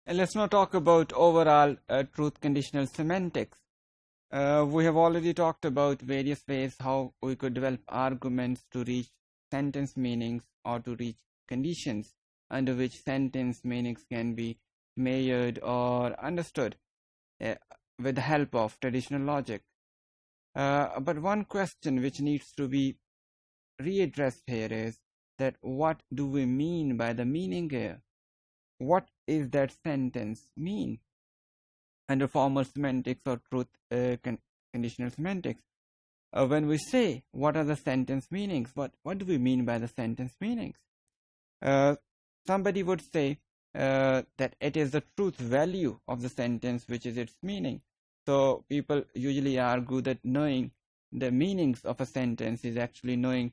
And let's now talk about overall truth conditional semantics. We have already talked about various ways how we could develop arguments to reach sentence meanings or to reach conditions under which sentence meanings can be measured or understood with the help of traditional logic. But one question which needs to be readdressed here is that what do we mean by the meaning here? What is that sentence mean? Under formal semantics or truth conditional semantics, when we say what are the sentence meanings, what do we mean by the sentence meanings? Somebody would say that it is the truth value of the sentence which is its meaning. So people usually argue that knowing the meanings of a sentence is actually knowing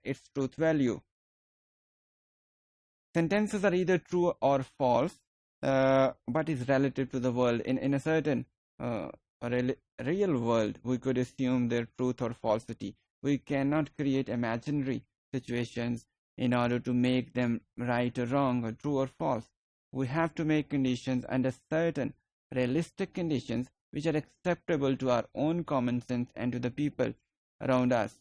its truth value. Sentences are either true or false, but is relative to the world. In a certain real world, we could assume their truth or falsity. We cannot create imaginary situations in order to make them right or wrong or true or false. We have to make conditions under certain realistic conditions which are acceptable to our own common sense and to the people around us.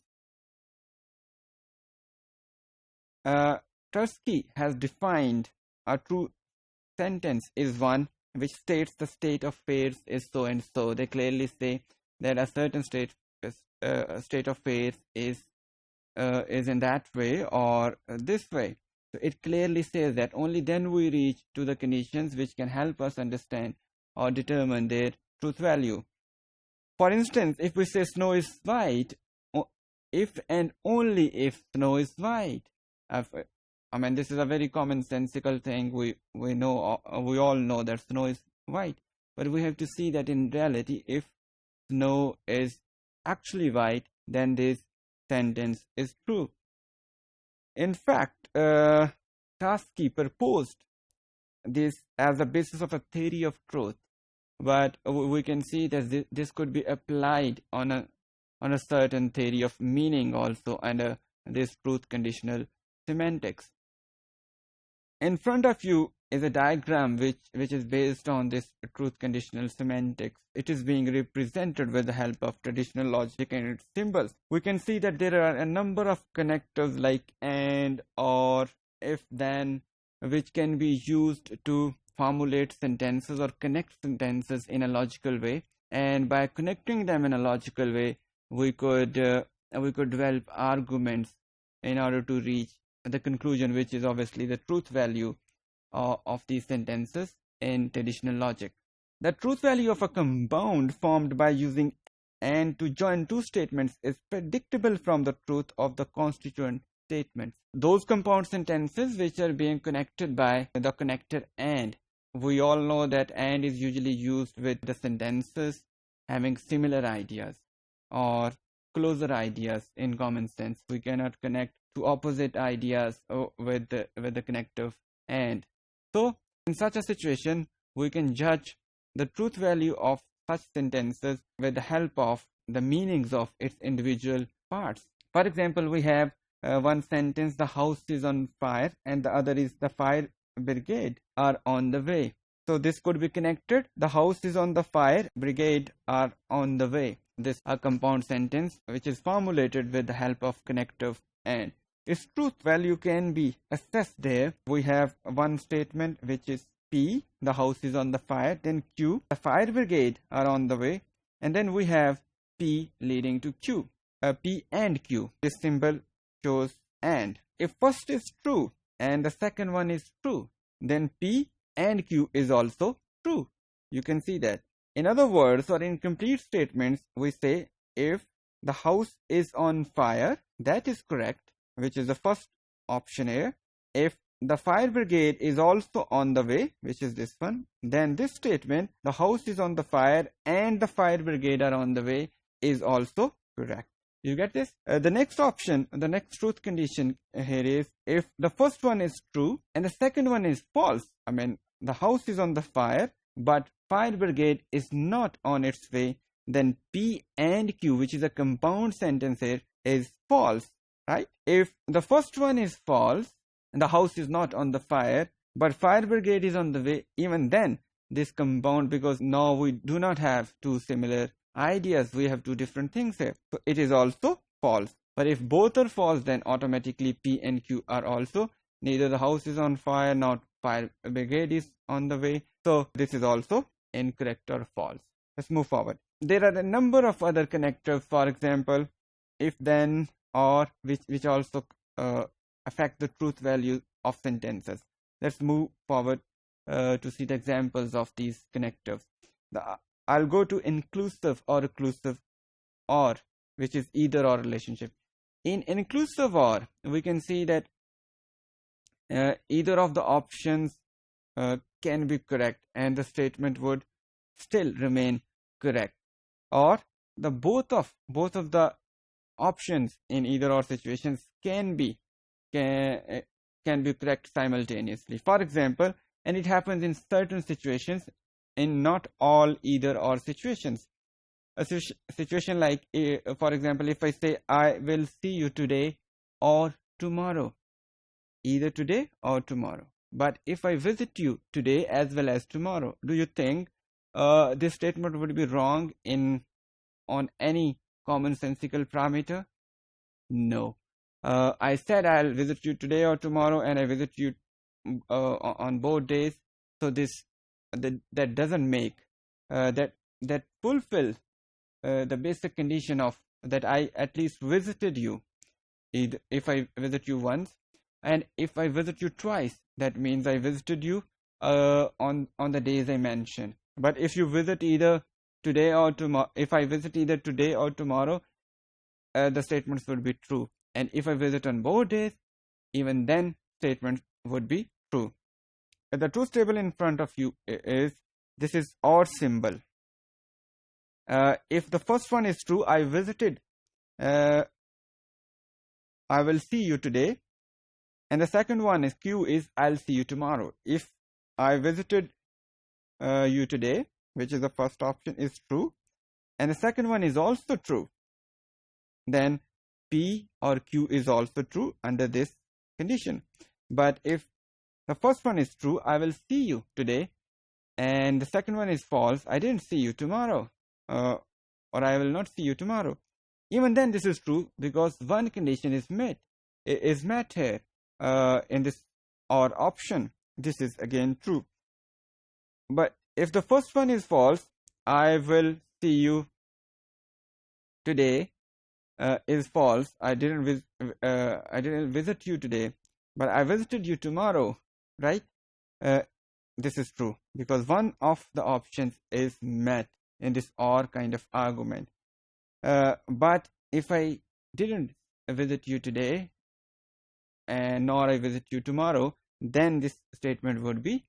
Tarski has defined a true sentence is one which states the state of affairs is so and so. They clearly say that a certain state of affairs is in that way or this way. So it clearly says that only then we reach to the conditions which can help us understand or determine their truth value. For instance, if we say snow is white, if and only if snow is white, I mean, this is a very commonsensical thing. We all know that snow is white, but we have to see that in reality, if snow is actually white, then this sentence is true. In fact, Tarski proposed this as a basis of a theory of truth, but we can see that this could be applied on a certain theory of meaning also under this truth conditional semantics. In front of you is a diagram which is based on this truth conditional semantics. It is being represented with the help of traditional logic and its symbols. We can see that there are a number of connectives like and, or, if, then, which can be used to formulate sentences or connect sentences in a logical way. And by connecting them in a logical way, we could develop arguments in order to reach the conclusion, which is obviously the truth value of these sentences in traditional logic. The truth value of a compound formed by using and to join two statements is predictable from the truth of the constituent statements. Those compound sentences which are being connected by the connector and. We all know that and is usually used with the sentences having similar ideas or closer ideas in common sense. We cannot connect to opposite ideas with the connective and. So in such a situation, we can judge the truth value of such sentences with the help of the meanings of its individual parts. For example, we have one sentence, the house is on fire, and the other is the fire brigade are on the way. So this could be connected. The house is on the fire, brigade are on the way. This is a compound sentence which is formulated with the help of connective and. Its truth value can be assessed there. We have one statement which is P, the house is on the fire, then Q, the fire brigade are on the way, and then we have P leading to Q, P and Q. This symbol shows and. If first is true and the second one is true, then P and Q is also true. You can see that. In other words, or in complete statements, we say if the house is on fire, that is correct, which is the first option here. If the fire brigade is also on the way, which is this one, then this statement, the house is on the fire and the fire brigade are on the way, is also correct. You get this? The next option, the next truth condition here is if the first one is true and the second one is false. I mean, the house is on the fire, but fire brigade is not on its way, then P and Q, which is a compound sentence here, is false. Right? If the first one is false and the house is not on the fire, but fire brigade is on the way. Even then, this compound, because now we do not have two similar ideas, we have two different things here, so it is also false. But if both are false, then automatically P and Q are also, neither the house is on fire, not fire brigade is on the way, so this is also incorrect or false. Let's move forward. There are a number of other connectors, for example, if, then, or, which also affect the truth value of sentences. Let's move forward to see the examples of these connectives. I'll go to inclusive or occlusive or, which is either or relationship. In inclusive or, we can see that either of the options can be correct and the statement would still remain correct, or the both of the options in either or situations can be correct simultaneously. For example, and it happens in certain situations, in not all either or situations. A situation like, for example, if I say I will see you today or tomorrow, either today or tomorrow. But if I visit you today as well as tomorrow, do you think this statement would be wrong on any commonsensical parameter? No. I said I'll visit you today or tomorrow, and I visit you on both days. So that doesn't make that fulfill the basic condition of that I at least visited you. If I visit you once, and if I visit you twice, that means I visited you on the days I mentioned. But if you visit either today or tomorrow, if I visit either today or tomorrow, the statements would be true. And if I visit on both days, even then statements would be true. The truth table in front of you is, this is or symbol. If the first one is true, I visited, I will see you today, and the second one is Q is I'll see you tomorrow. If I visited you today, which is the first option, is true, and the second one is also true, then P or Q is also true under this condition. But if the first one is true, I will see you today, and the second one is false, I didn't see you tomorrow, or I will not see you tomorrow, even then this is true, because one condition is met here in this or option. This is again true. But if the first one is false, I will see you today is false. I didn't visit you today, but I visited you tomorrow, right? This is true, because one of the options is met in this or kind of argument. But if I didn't visit you today, and nor I visit you tomorrow, then this statement would be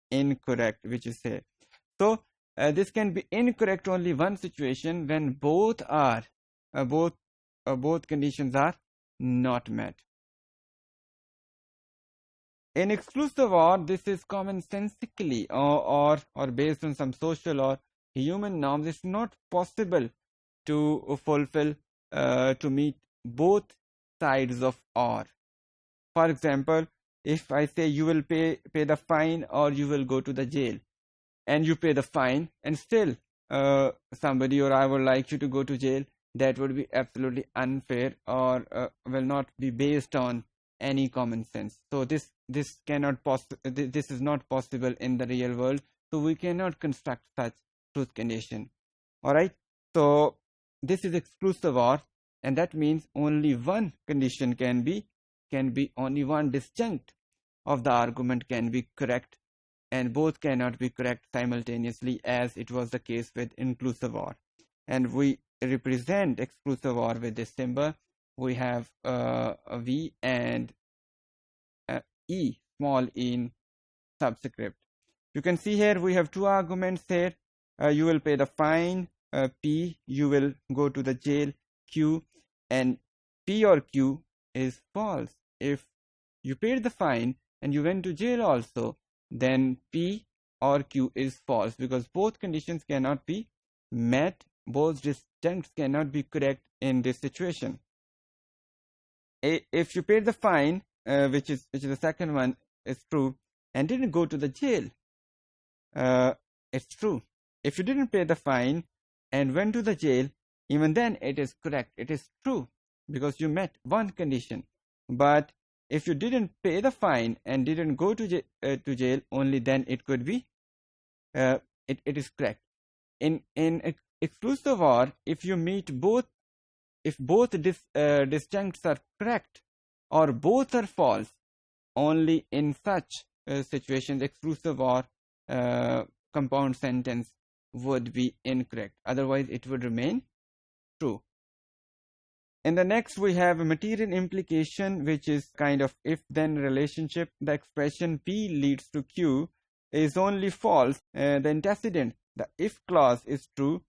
incorrect, which is here. So this can be incorrect only one situation, when both conditions are not met. In exclusive or, this is commonsensically or based on some social or human norms. It's not possible to fulfill to meet both sides of or. For example, if I say you will pay the fine or you will go to the jail, and you pay the fine, and still somebody or I would like you to go to jail, that would be absolutely unfair, or will not be based on any common sense. So this is not possible in the real world. So we cannot construct such truth condition. All right. So this is exclusive or, and that means only one condition can be only one disjunct of the argument can be correct, and both cannot be correct simultaneously, as it was the case with inclusive or. And we represent exclusive or with this symbol. We have a V and E, small e in subscript. You can see here we have two arguments here. You will pay the fine, P, you will go to the jail, Q, and P or Q is false. If you paid the fine and you went to jail also, then P or Q is false, because both conditions cannot be met, both disjuncts cannot be correct in this situation. If you paid the fine, which is the second one, is true, and didn't go to the jail, it's true. If you didn't pay the fine and went to the jail, even then it is correct. It is true because you met one condition. But if you didn't pay the fine and didn't go to jail, only then it could be it is correct. In exclusive OR, if you meet both, if both disjuncts are correct or both are false, only in such situations exclusive OR compound sentence would be incorrect. Otherwise, it would remain true. In the next, we have a material implication, which is kind of if-then relationship. The expression P leads to Q is only false. The antecedent, the if clause, is true,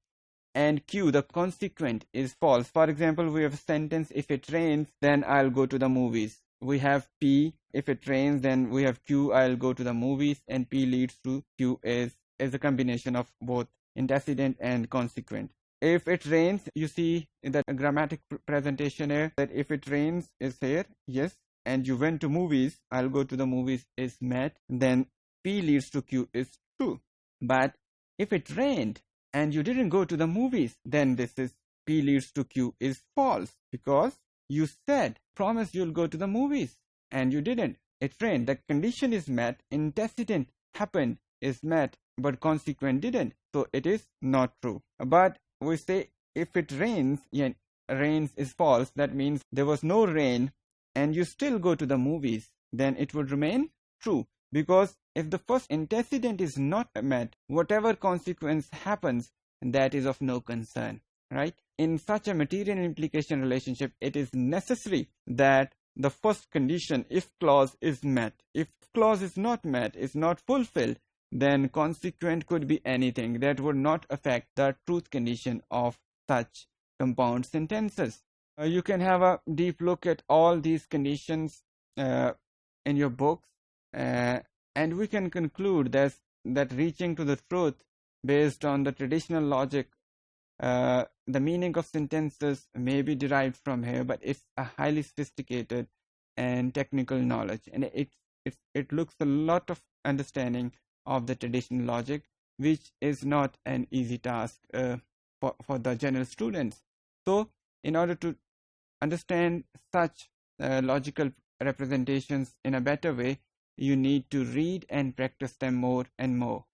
and Q, the consequent, is false. For example, we have a sentence, if it rains, then I'll go to the movies. We have P, if it rains, then we have Q, I'll go to the movies, and P leads to Q is a combination of both antecedent and consequent. If it rains, you see in the grammatic presentation here that if it rains is here, yes, and you went to movies, I'll go to the movies is met, then P leads to Q is true. But if it rained and you didn't go to the movies, then this is P leads to Q is false, because you said, promise you'll go to the movies, and you didn't. It rained, the condition is met, antecedent happened is met, but consequent didn't, so it is not true. But we say if it rains, yeah, rains is false, that means there was no rain and you still go to the movies, then it would remain true, because if the first antecedent is not met, whatever consequence happens, that is of no concern, right? In such a material implication relationship, it is necessary that the first condition, if clause, is met. If clause is not met, is not fulfilled, then consequent could be anything that would not affect the truth condition of such compound sentences. You can have a deep look at all these conditions in your books, and we can conclude that reaching to the truth based on the traditional logic, the meaning of sentences may be derived from here, but it's a highly sophisticated and technical knowledge, and it looks a lot of understanding of the traditional logic, which is not an easy task for the general students. So in order to understand such logical representations in a better way, you need to read and practice them more and more.